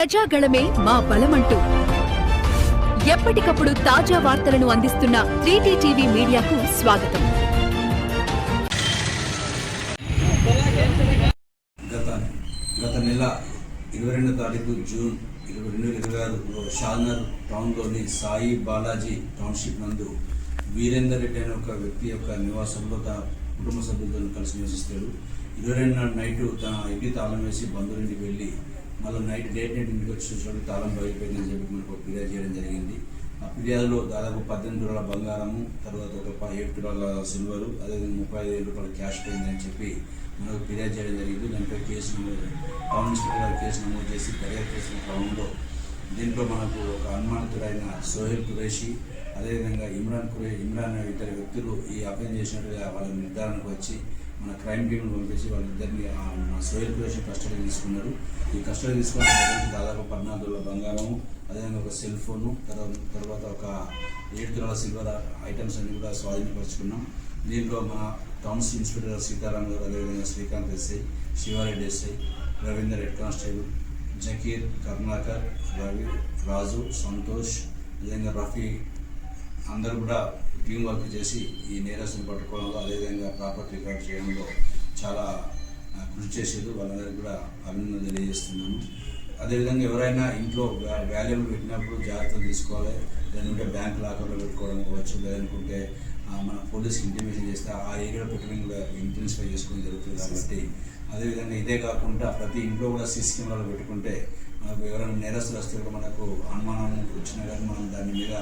ప్రజాగళమే మా బలమంటూ ఎప్పటికప్పుడు తాజా వార్తలను అందిస్తున్న 3T టీవీ మీడియాకు స్వాగతం. గత నెల 22వ తారీఖు జూన్ 2026 షాద్నగర్ టౌన్లోని సాయి బాలాజీ టౌన్షిప్ నందు వీరేందర్ రెడ్డి అనే ఒక వ్యక్తి యొక్క నివాసంలో తన కుటుంబ సభ్యులతో కలిసి నివసిస్తాడు. 22 నైటు తన ఇంటి తాళం వేసి బంధువులింటికి వెళ్ళి మళ్ళీ నైట్ ఇంటికి వచ్చి చూసినప్పుడు తాళం బయలుపోయిందని చెప్పి మనకు ఫిర్యాదు చేయడం జరిగింది. ఆ ఫిర్యాదులో దాదాపు 18 తులాల బంగారము, తర్వాత ఒక 7 తులాల సిల్వరు, అదేవిధంగా 35,000 రూపాయల క్యాష్ పోయిందని చెప్పి మనకు ఫిర్యాదు చేయడం జరిగింది. దానిపై టౌన్ ఇన్స్పెక్టర్ గారు కేసు నమోదు చేసి దర్యాప్తు చేసిన క్రమంలో దీంట్లో మనకు ఒక అనుమానితుడైన సోహెల్ కురేషి, అదేవిధంగా ఇమ్రాన్ ఇతర వ్యక్తులు ఈ అఫెన్స్ చేసినట్టుగా వాళ్ళ నిర్ధారణకు వచ్చి మన క్రైమ్ టీంను పంపించి వాళ్ళిద్దరిని సోహెల్ కురేషి కస్టడీ తీసుకున్నారు. ఈ కస్టడీ తీసుకున్న దాదాపు 14 తులాల బంగారము, అదేవిధంగా ఒక సెల్ ఫోను, తర్వాత ఒక 7 తులాల సిల్వర్ ఐటమ్స్ అన్ని కూడా స్వాధీనపరుచుకున్నాం. దీంట్లో మన టౌన్ ఇన్స్పెక్టర్ సీతారాం గారు, అదేవిధంగా Srikanth SI, Siva Reddy SI, Ravinder head constable, Zakir, Karunakar, Ravi, Raju, Santosh, అదేవిధంగా రఫీ అందరూ కూడా టీం వర్క్ చేసి ఈ నేరస్తుని పట్టుకోవడంలో, అదేవిధంగా ప్రాపర్టీ రికార్డ్ చేయడంలో చాలా కృషి చేసేది. వాళ్ళందరికీ కూడా అభినందన తెలియజేస్తున్నాను. అదేవిధంగా ఎవరైనా ఇంట్లో వాల్యూలు పెట్టినప్పుడు జాగ్రత్తలు తీసుకోవాలి. లేదంటే బ్యాంక్ లాకర్లో పెట్టుకోవడం కావచ్చు, లేదనుకుంటే మన పోలీస్కి ఇంటిమేషన్ చేస్తే ఆ ఏరియాలో పెట్టుకుని కూడా ఇంటెన్సిఫై చేసుకోవడం జరుగుతుంది. కాబట్టి అదేవిధంగా ఇదే కాకుండా ప్రతి ఇంట్లో కూడా సీసీ కెమెరాలు పెట్టుకుంటే మనకు ఎవరైనా నేరస్తులు వస్తే కూడా మనకు అనుమానం వచ్చినా కానీ మనం దాని మీద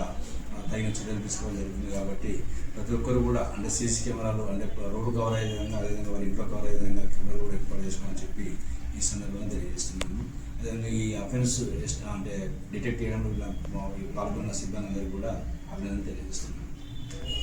తగిన చర్యలు తీసుకోవడం జరుగుతుంది. కాబట్టి ప్రతి ఒక్కరు కూడా అంటే సీసీ కెమెరాలు అంటే రోడ్డు కవర్ అయ్యే విధంగా, అదేవిధంగా వారి ఇంట్లో కవర్ అయ్యే విధంగా కెమెరాలు కూడా ఏర్పాటు చేసుకోమని చెప్పి ఈ సందర్భంగా తెలియజేస్తున్నాను. అదేవిధంగా ఈ అఫెన్స్ అంటే డిటెక్ట్ చేయడంలో పాల్గొన్న సిబ్బంది అందరికీ కూడా అభినందన తెలియజేస్తున్నాను.